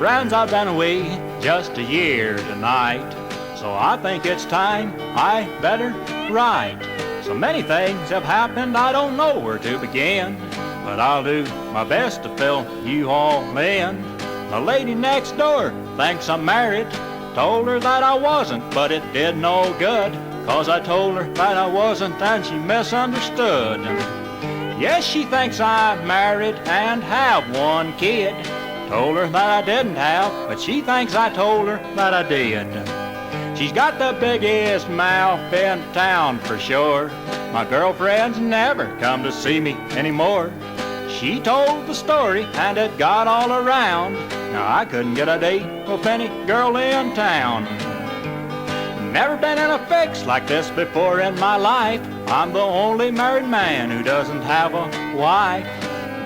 Friends, I've been away just a year tonight, so I think it's time I better write. So many things have happened, I don't know where to begin, but I'll do my best to fill you all in. The lady next door thinks I'm married. Told her that I wasn't, but it did no good, 'cause I told her that I wasn't and she misunderstood. Yes, she thinks I'm married and have one kid. Told her that I didn't have, but she thinks I told her that I did. She's got the biggest mouth in town for sure. My girlfriend's never come to see me anymore. She told the story and it got all around. Now I couldn't get a date with any girl in town. Never been in a fix like this before in my life. I'm the only married man who doesn't have a wife.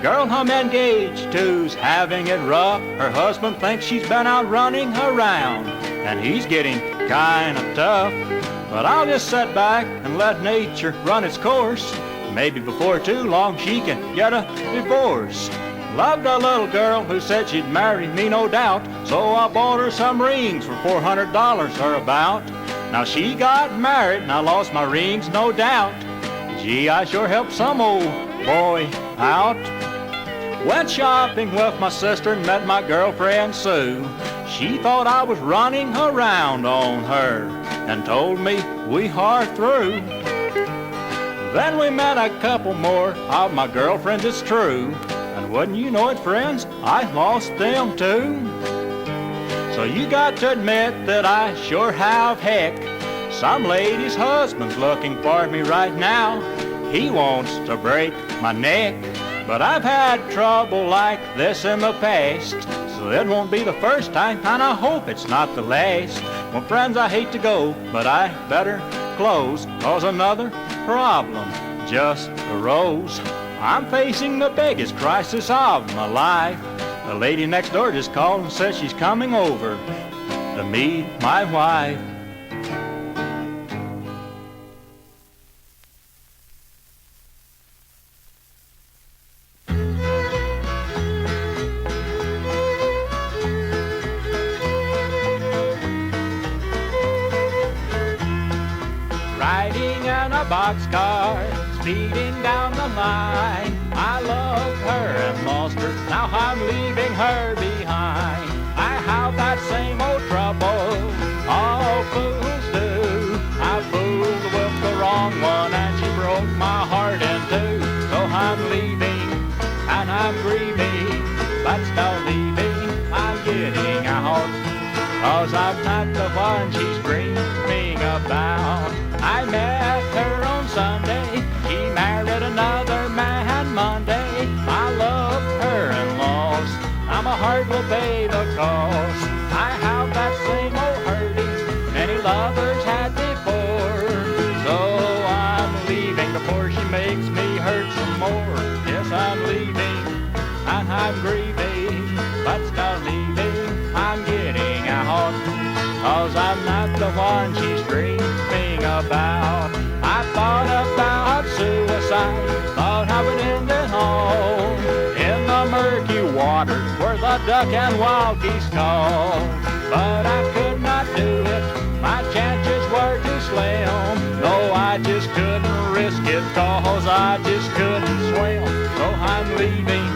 Girl I'm engaged to's having it rough. Her husband thinks she's been out running around, and he's getting kind of tough. But I'll just sit back and let nature run its course. Maybe before too long she can get a divorce. Loved a little girl who said she'd marry me, no doubt, so I bought her some rings for $400 or about. Now she got married and I lost my rings, no doubt. Gee, I sure helped some old boy out. Went shopping with my sister and met my girlfriend Sue. She thought I was running around on her and told me we are through. Then we met a couple more of my girlfriends, it's true. And wouldn't you know it, friends, I lost them too. So you got to admit that I sure have heck. Some lady's husband's looking for me right now. He wants to break my neck. But I've had trouble like this in the past, so it won't be the first time, and I hope it's not the last. Well, friends, I hate to go, but I better close, 'cause another problem just arose. I'm facing the biggest crisis of my life. The lady next door just called and said she's coming over to meet my wife. Riding in a boxcar, speeding down the line. I loved her and lost her, now I'm leaving her behind. I have that same old trouble, all fools do. I fooled with the wrong one and she broke my heart in two. So I'm leaving and I'm grieving, but still leaving, I'm getting out. 'Cause I'm not the one she's dreaming about. I met her on Sunday, she married another man Monday. I loved her and lost, now my heart will pay the cost. I have that same old hurting many lovers had before. So I'm leaving before she makes me hurt some more. Yes, I'm leaving and I'm grieving, but still leaving, I'm getting out. 'Cause I'm not the one she's dreaming about. I thought about suicide, thought I would end it all in the murky water where the duck and wild geese call. But I could not do it, my chances were too slim. No, I just couldn't risk it, 'cause I just couldn't swim. So I'm leaving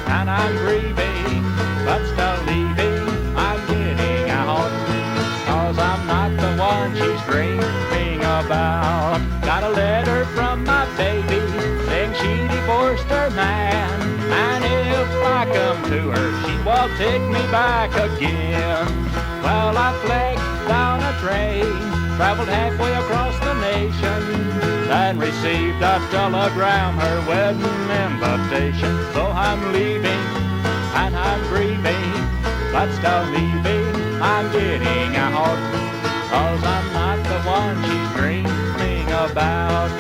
and I'm grieving, but still leaving, I'm getting out. 'Cause I'm not the one she's dreaming about. Got a letter from my baby saying she divorced her man, and if I come to her, she will take me back again. Well, I flagged down a train, traveled halfway across the nation, and received a telegram, her wedding invitation. So I'm leaving and I'm grieving, but still leaving, I'm getting out. 'Cause I'm not the one she's dreaming about.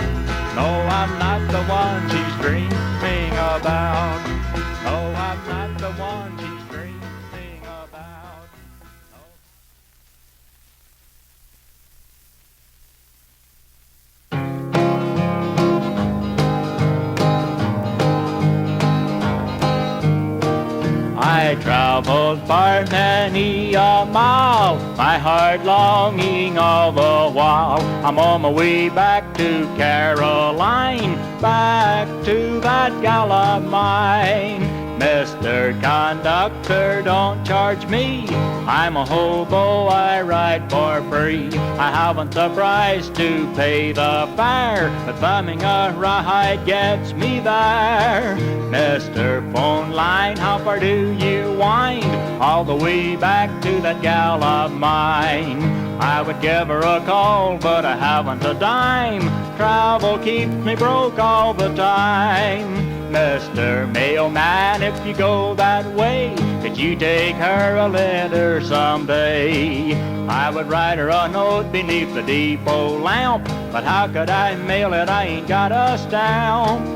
No, I'm not the one she's dreaming about. No, I'm not the one she's dreaming about. No. I Traveled far many a mile, my heart longing all the while. I'm on my way back to Caroline, back to that gal of mine. Mr. Conductor, don't charge me, I'm a hobo, I ride for free. I haven't the price to pay the fare, but bumming a ride gets me there. Mr. Phone Line, how far do you wind? All the way back to that gal of mine. I would give her a call, but I haven't a dime. Travel keeps me broke all the time. Mr. Mailman, if you go that way, could you take her a letter someday? I would write her a note beneath the depot lamp, but how could I mail it? I ain't got a stamp.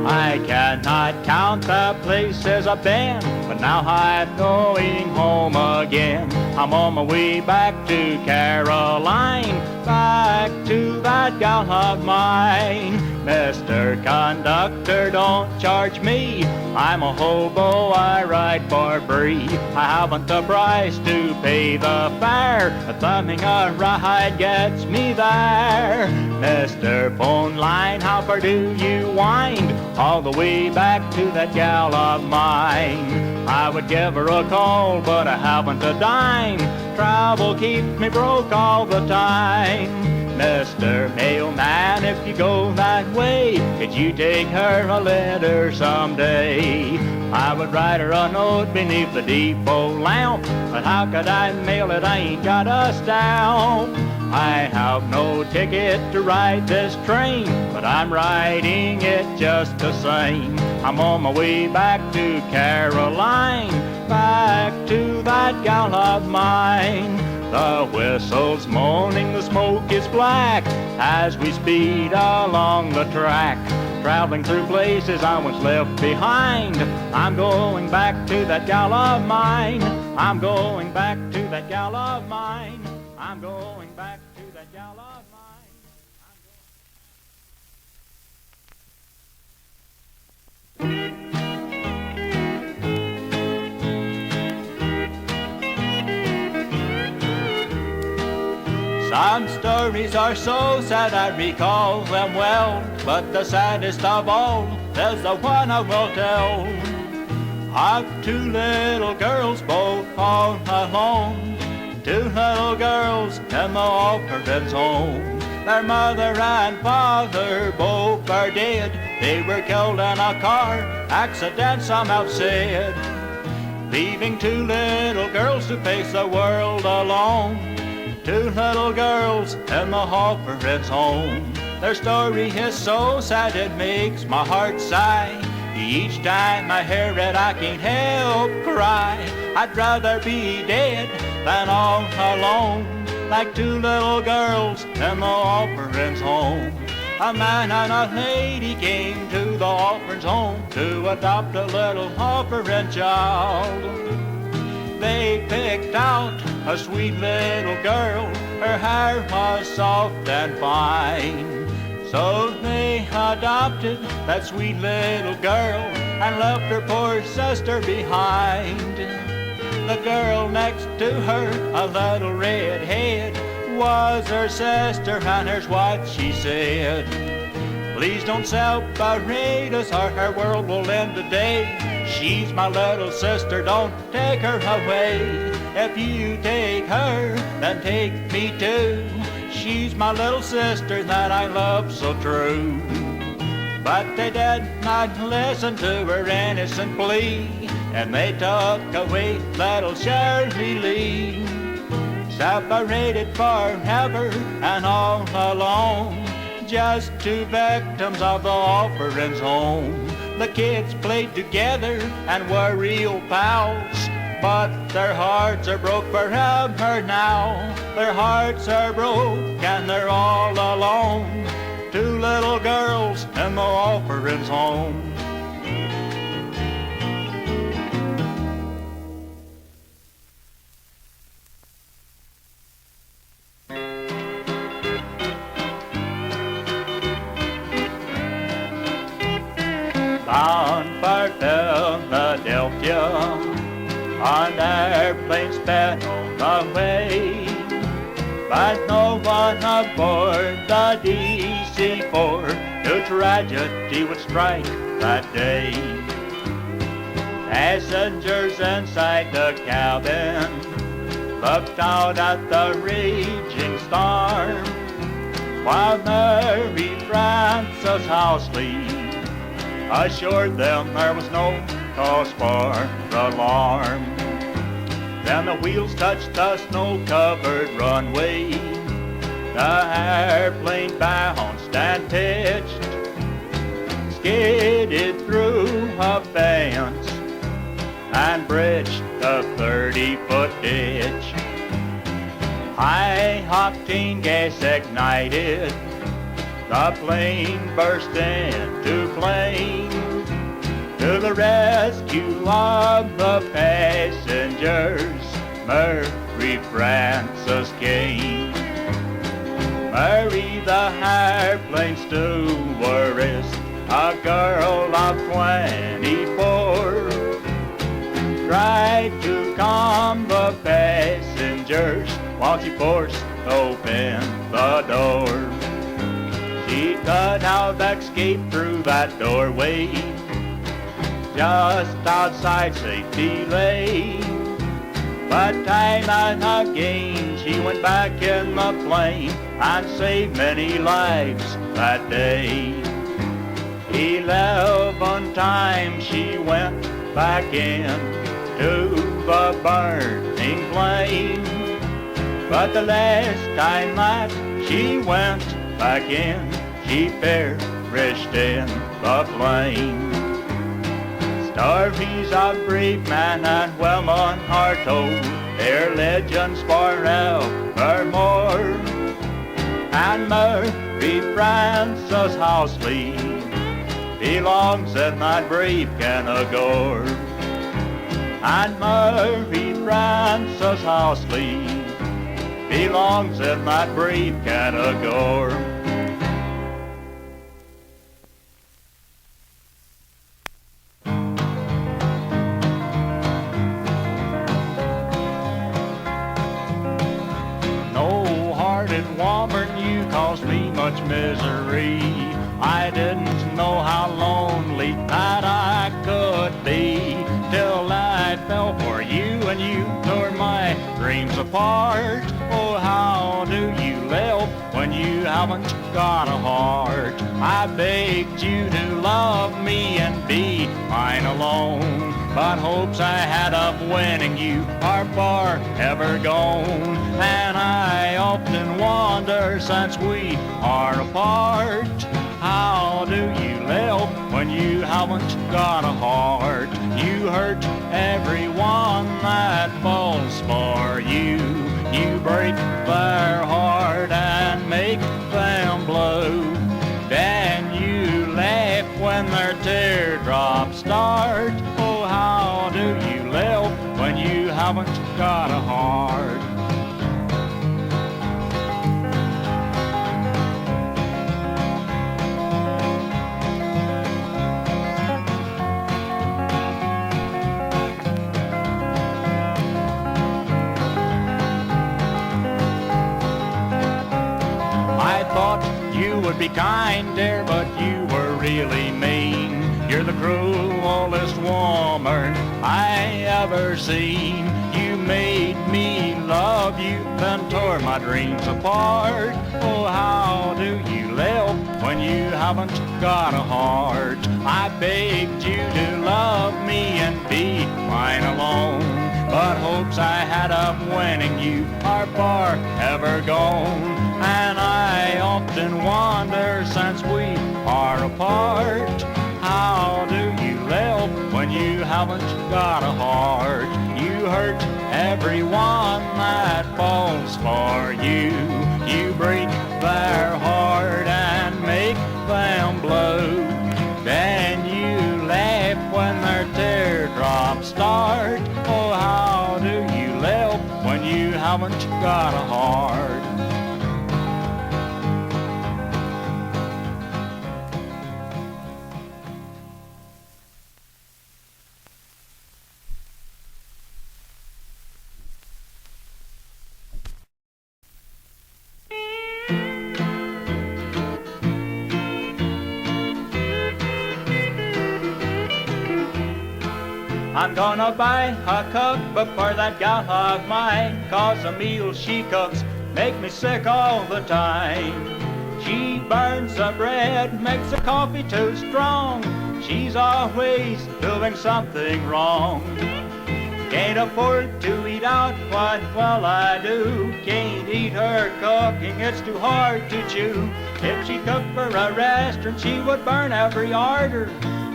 I cannot count the places I've been, but now I'm going home again. I'm on my way back to Caroline, back to that gal of mine. Mr. Conductor, don't charge me, I'm a hobo, I ride for free. I haven't the price to pay the fare, but thumbing a ride gets me there. Mr. Phone Line, how far do you wind? All the way back to that gal of mine. I would give her a call, but I haven't a dime. Travel keeps me broke all the time. Mr. Mailman, if you go that way, could you take her a letter someday? I would write her a note beneath the depot lamp, but how could I mail it? I ain't got a stamp. I have no ticket to ride this train, but I'm riding it just the same. I'm on my way back to Caroline, back to that gal of mine. The whistle's moaning, the smoke is black as we speed along the track, traveling through places I once left behind. I'm going back to that gal of mine. I'm going back to that gal of mine. I'm going back to that gal of mine. Some stories are so sad I recall them well, but the saddest of all is the one I will tell. Of two little girls both all alone, two little girls in the orphan's home. Their mother and father both are dead. They were killed in a car accident, some have said, leaving two little girls to face the world alone. Two little girls in the orphan's home. Their story is so sad it makes my heart sigh. Each time I hear it I can't help cry. I'd rather be dead than all alone, like two little girls in the orphan's home. A man and a lady came to the orphan's home to adopt a little orphan child. They picked out a sweet little girl, her hair was soft and fine. So they adopted that sweet little girl and left her poor sister behind. The girl next to her, a little redhead, was her sister, and here's what she said: please don't separate us or her world will end today. She's my little sister, don't take her away. If you take her, then take me too. She's my little sister that I love so true. But they did not listen to her innocent plea, and they took away little Shirley Lee. Separated forever and all alone, just two victims of the orphan's home. The kids played together and were real pals. but their hearts are broke forever now. Their hearts are broke and they're all alone. Two little girls in the orphan's home. Bound for Philadelphia on airplanes sped on the way, but no one aboard the DC-4 knew tragedy would strike that day. Passengers inside the cabin looked out at the raging storm, while Mary Frances Housley assured them there was no cause for alarm. Then the wheels touched the snow-covered runway. The airplane bounced and pitched, skidded through a fence, and bridged the 30-foot ditch. High-octane gas ignited, the plane burst into flame. To the rescue of the passengers, Mary Frances came. Mary, the airplane stewardess, a girl of 24, tried to calm the passengers while she forced open the door. She could have escaped through that doorway. Just outside safety lay, but time and again she went back in the plane and saved many lives that day. 11 times she went back in to the burning plane, but the last time that she went back in, she perished in the flame. Stories of brave men and women are told, their legends forevermore. And Mary Frances Housley belongs in that brave category. And Mary Frances Housley belongs in that brave category. Woman, you caused me much misery. I didn't know how lonely that I could be till I fell for you and you tore my dreams apart. Oh, how do you live when you haven't got a heart? I begged you to love me and be mine alone, but hopes I had of winning you are far ever gone. And I often wonder, since we are apart, how do you live when you haven't got a heart? You hurt everyone that falls for you. You break their heart and make them blue. Then you laugh when their teardrops start. Oh, how do you live when you haven't got a heart? I thought you would be kind, dear, but you were really mean. You're the cruelest woman I ever seen. You made me love you, then tore my dreams apart. Oh, how do you live when you haven't got a heart? I begged you to love me and be mine alone, but hopes I had of winning you are far ever gone. And I often wonder, since we are apart, how do you live when you haven't got a heart? You hurt everyone that falls for you. You break their heart and make them blue. Then you laugh when their teardrops start. Oh, how do you live when you haven't got a heart? I'm gonna buy a cook before that gal of mine, 'cause the meals she cooks make me sick all the time. She burns the bread, makes the coffee too strong. She's always doing something wrong. Can't afford to eat out, what will I do? Can't eat her cooking, it's too hard to chew. If she cooked for a restaurant, she would burn every order.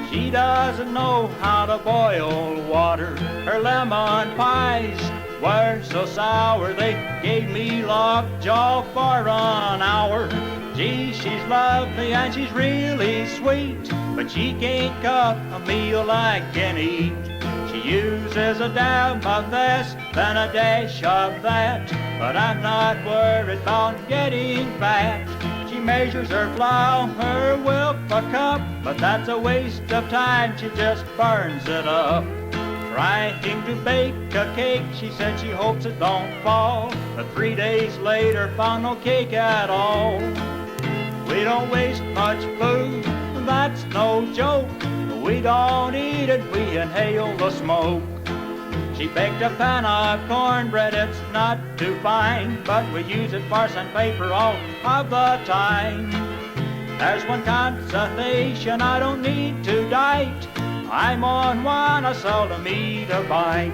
She doesn't know how to boil water. Her lemon pies were so sour, they gave me lockjaw for an hour. Gee, she's lovely and she's really sweet, but she can't cook a meal I can eat. She uses a dab of this, then a dash of that, but I'm not worried about getting fat. She measures her flour with a cup, but that's a waste of time, she just burns it up. Trying to bake a cake, she said she hopes it don't fall, but 3 days later found no cake at all. We don't waste much food, that's no joke. We don't eat it, we inhale the smoke. She baked a pan of cornbread, it's not too fine, but we use it for sandpaper all of the time. There's one consolation, I don't need to diet. I'm on one, I seldom eat a bite.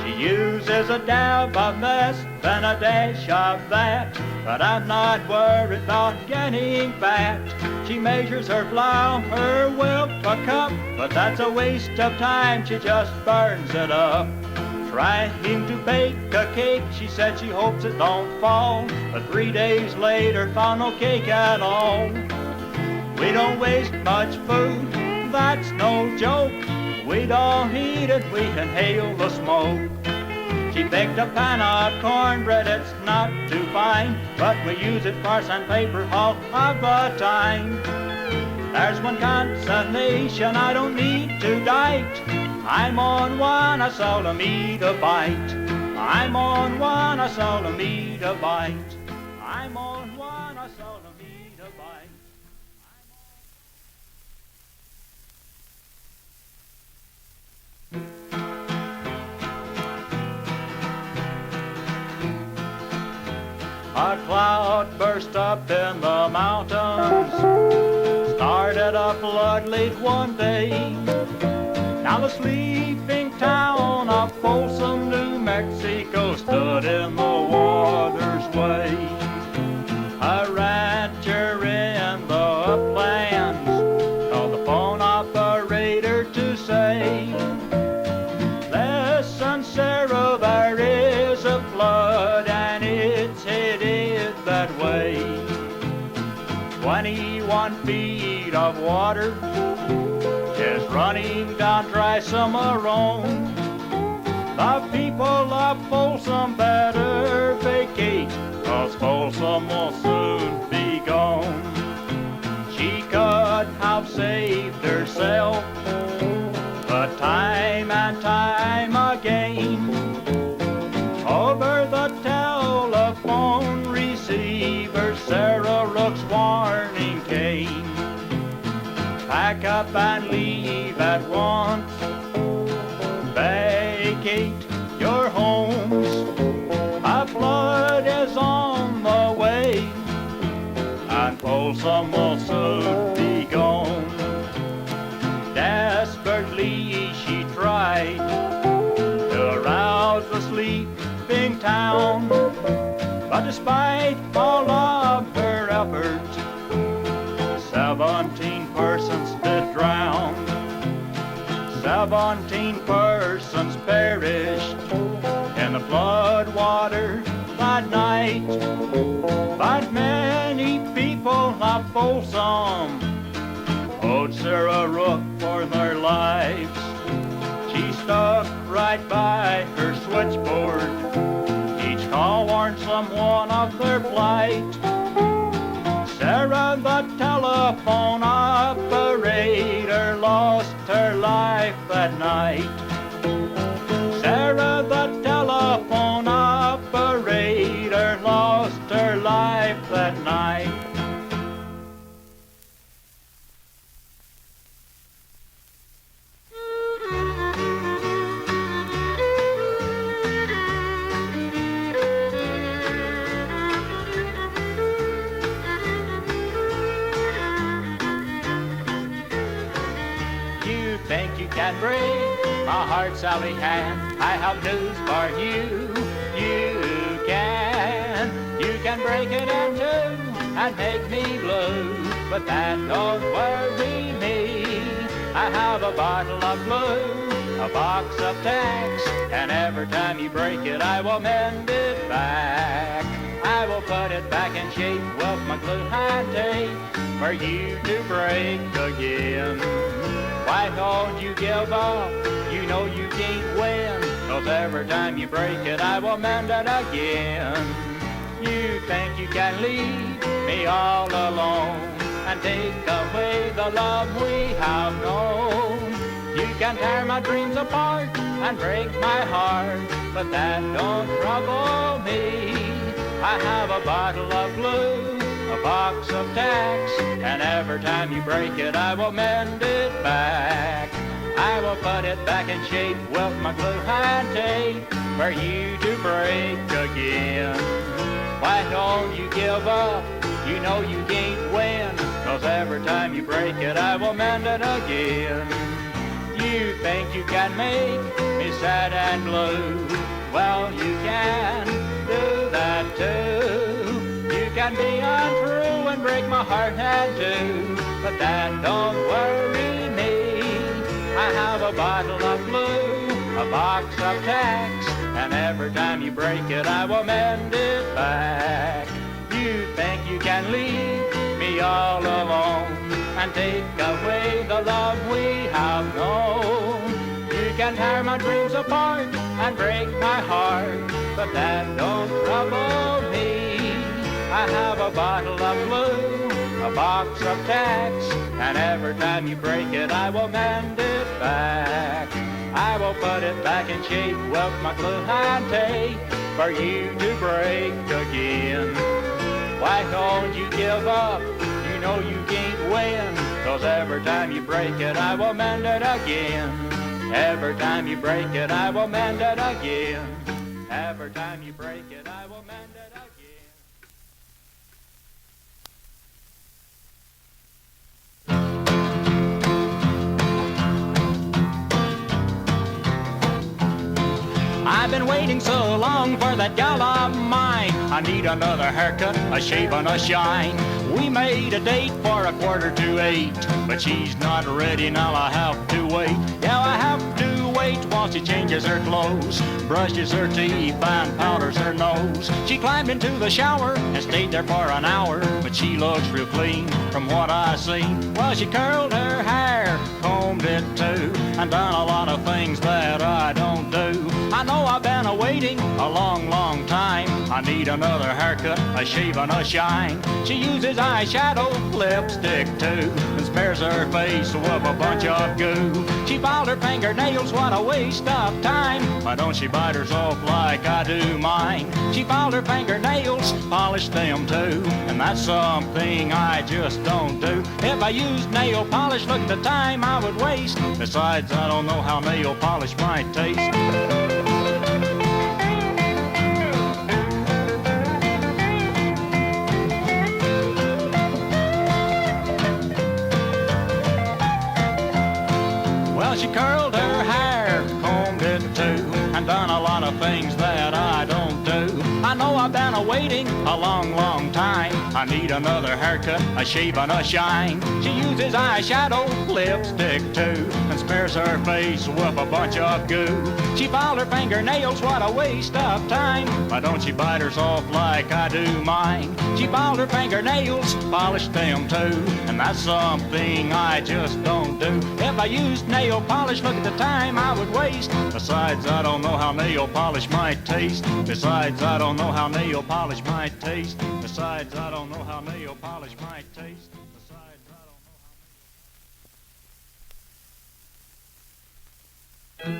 She uses a dab of this, then a dash of that, but I'm not worried about getting fat. She measures her flour with a cup, but that's a waste of time, she just burns it up. Trying to bake a cake, she said she hopes it don't fall, but 3 days later found no cake at all. We don't waste much food, that's no joke. We don't eat it, we inhale the smoke. She baked a pan of cornbread, it's not too fine, but we use it for sandpaper all of the time. There's one consolation, I don't need to diet. I'm on one, I seldom eat a bite. I'm on one, I seldom eat a bite. I'm on one, I seldom eat a bite. A cloud burst up in the mountains, started a flood late one day. Now the sleeping town of Folsom, New Mexico stood in the water's way. A rancher in the uplands called the phone operator to say, "Listen, Sarah, there is a flood and it's headed that way. 21 feet of water is running down Dry Summer Road. The people of Folsom better vacate, 'cause Folsom will soon be gone." She could have saved herself, but time and time again, over the telephone receiver, Sarah Rook's warning came. Pack up and leave at once. Vacate your homes. A flood is on the way, and Folsom will soon be gone. Desperately she tried to arouse the sleeping town, but despite all of her efforts, 17 persons did drown. 17 persons perished in the flood water that night. But many people, not Folsom, owed Sarah Rook for their lives. She stuck right by her switchboard. Each call warned someone of their plight. Sarah, the telephone operator, lost her life that night. Sarah, the telephone operator, lost her life that night. You think you can break my heart, Sally Ann? I have news for you. You can break it in two and make me blue, but that don't worry me. I have a bottle of glue, a box of tacks, and every time you break it, I will mend it back. I will put it back in shape with my glue and tape for you to break again. Why don't you give up? You know you can't win, 'cause every time you break it, I will mend it again. You think you can leave me all alone and take away the love we have known. You can tear my dreams apart and break my heart, but that don't trouble me. I have a bottle of glue, a box of tacks, and every time you break it, I will mend it back. I will put it back in shape with my glue and tape for you to break again. Why don't you give up? You know you can't win, 'cause every time you break it, I will mend it again. You think you can make me sad and blue? Well, you can do that too. You can be untrue and break my heart in two, but that don't worry me. I have a bottle of glue, a box of tacks, and every time you break it, I will mend it back. You think you can leave me all alone and take away the love we have known. You can tear my dreams apart and break my heart, but that don't trouble me. I have a bottle of glue, a box of tacks, and every time you break it, I will mend it back. I will put it back in shape with my glue and tape for you to break again. Why don't you give up? You know you can't win, 'cause every time you break it, I will mend it again. Every time you break it, I will mend it again. Every time you break it, I will mend it again. I've been waiting so long for that gal of mine. I need another haircut, a shave and a shine. We made a date for 7:45, but she's not ready now. I have to wait. Yeah, I have to wait while she changes her clothes, brushes her teeth and powders her nose. She climbed into the shower and stayed there for an hour, but she looks real clean from what I seen. Well, she curled her hair, combed it too, and done a lot of things that I don't do. I know I've been a-waiting a long, long time. I need another haircut, a shave and a shine. She uses eyeshadow, lipstick too, and smears her face with a bunch of goo. She filed her fingernails, what a waste of time. Why don't she bite hers off like I do mine? She filed her fingernails, polished them too, and that's something I just don't do. If I used nail polish, look at the time I would waste. Besides, I don't know how nail polish might taste. She curled her hair, combed it too, and done a lot of things that I don't do. I know I've been a-waiting a long, long time. I need another haircut, a shave and a shine. She uses eyeshadow, lipstick too, and smears her face with a bunch of goo. She filed her fingernails, what a waste of time. Why don't she bite hers off like I do mine? She filed her fingernails, polished them too, and that's something I just don't do. If I used nail polish, look at the time I would waste. Besides, I don't know how nail polish might taste. Besides, I don't know how nail polish might taste. Besides, I don't know how nail polish might taste. Besides, I don't know.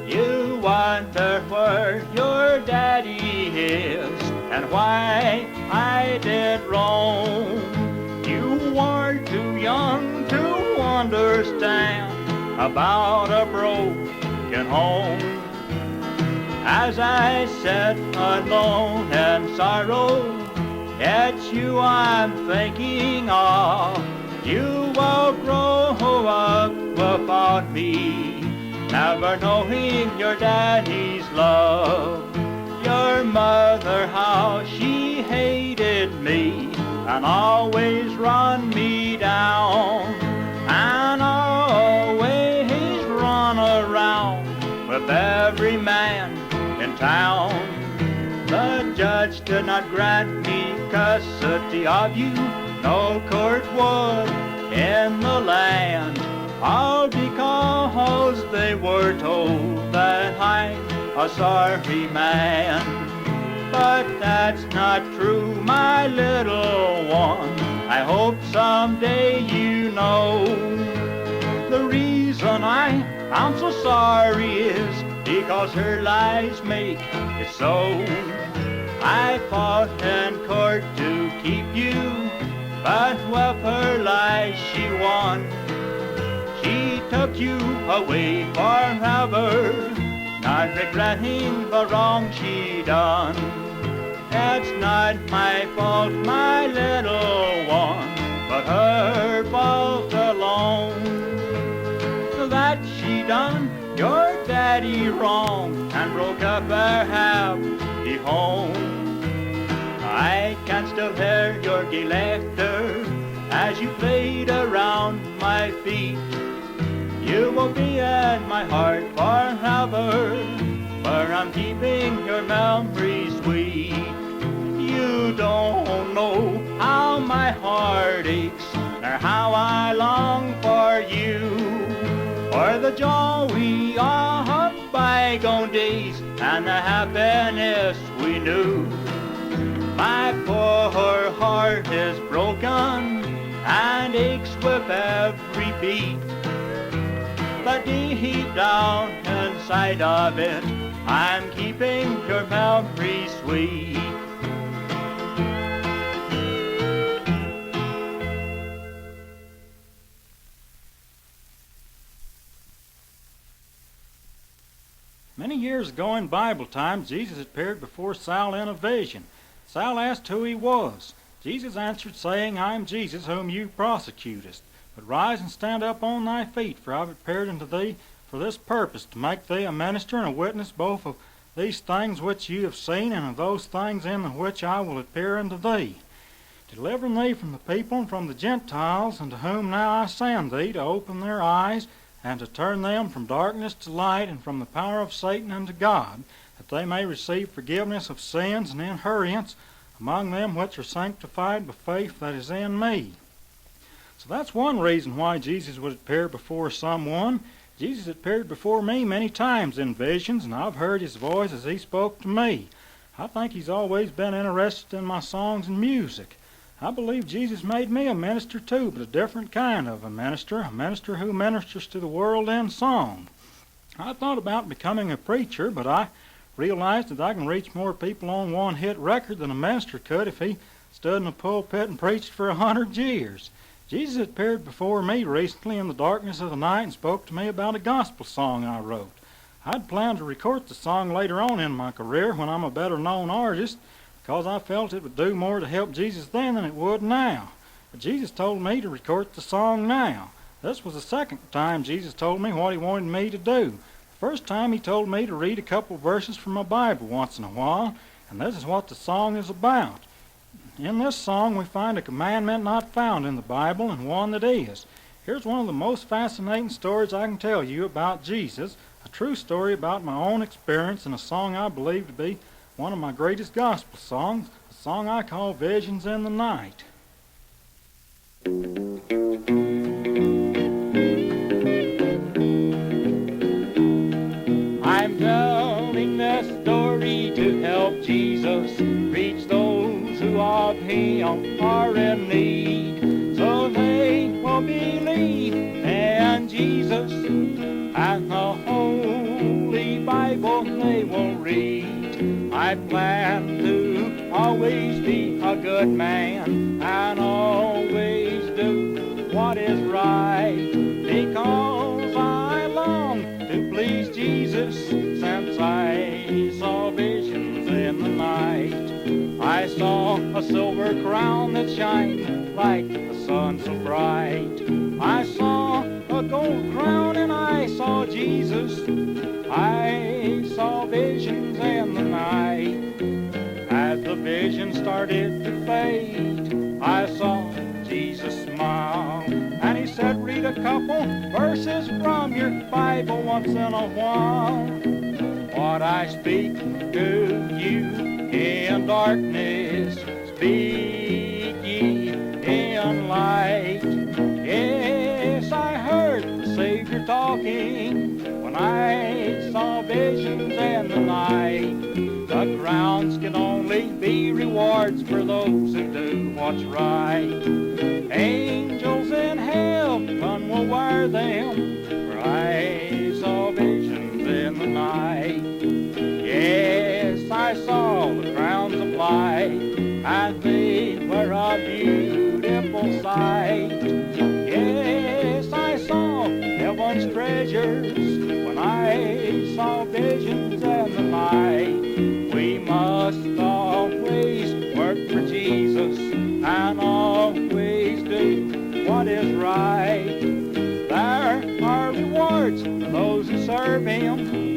You wonder where your daddy is and why I did wrong. You are too young to understand about a broken home. As I sit alone in sorrow, it's you I'm thinking of. You will grow up without me, never knowing your daddy's love. Your mother, how she hated me and always run me down, and always run around with every man in town. The judge did not grant me custody of you, no court would in the land, all because they were told that I'm a sorry man. But that's not true, my little one. I hope someday you know the reason I'm so sorry is because her lies make it so. I fought in court to keep you, but with her lies she won. She took you away forever, not regretting the wrong she done. It's not my fault, my little one, but her fault alone. That she done your daddy wrong and broke up our happy home. I can still hear your gay laughter as you played around my feet. You will be in my heart forever, where I'm keeping your memory sweet. You don't know how my heart aches, nor how I long for you, for the joy of bygone days and the happiness we knew. My poor heart is broken and aches with every beat, but deep down inside of it, I'm keeping your memory sweet. Many years ago in Bible time, Jesus appeared before Saul in a vision. Saul asked who he was. Jesus answered, saying, I am Jesus whom you prosecutest. But rise and stand up on thy feet, for I have appeared unto thee for this purpose, to make thee a minister and a witness both of these things which you have seen, and of those things in the which I will appear unto thee, delivering thee from the people and from the Gentiles, unto whom now I send thee, to open their eyes, and to turn them from darkness to light, and from the power of Satan unto God, that they may receive forgiveness of sins and inheritance among them which are sanctified by faith that is in me. So that's one reason why Jesus would appear before someone. Jesus appeared before me many times in visions, and I've heard his voice as he spoke to me. I think he's always been interested in my songs and music. I believe Jesus made me a minister too, but a different kind of a minister who ministers to the world in song. I thought about becoming a preacher, but I realized that I can reach more people on one hit record than a minister could if he stood in a pulpit and preached for 100 years. Jesus appeared before me recently in the darkness of the night and spoke to me about a gospel song I wrote. I'd planned to record the song later on in my career when I'm a better known artist, because I felt it would do more to help Jesus then than it would now. But Jesus told me to record the song now. This was the second time Jesus told me what he wanted me to do. The First time he told me to read a couple verses from my Bible once in a while, and this is what the song is about. In this song we find a commandment not found in the Bible and one that is. Here's one of the most fascinating stories I can tell you about Jesus, a true story about my own experience and a song I believe to be one of my greatest gospel songs, a song I call Visions in the Night. I'm telling this story to help Jesus reach those who of him are in need, so they will believe in Jesus and the Holy Bible they will read. I plan to always be a good man and always do what is right, because I long to please Jesus since I saw visions in the night. I saw a silver crown that shined like the sun so bright. I saw a gold crown and I saw Jesus. I saw visions in the night. As the vision started to fade, I saw Jesus smile, and he said, read a couple verses from your Bible once in a while. What I speak to you in darkness, speak ye in light. Yes, I heard the Savior talking when I saw visions in the night. The crowns can only be rewards for those who do what's right. Angels in heaven will wear them, for I saw visions in the night. Yes, I saw the crowns of light, and they were a beautiful sight. Yes, I saw heaven's treasures when I saw visions in the night. We must always work for Jesus and always do what is right. There are rewards for those who serve him,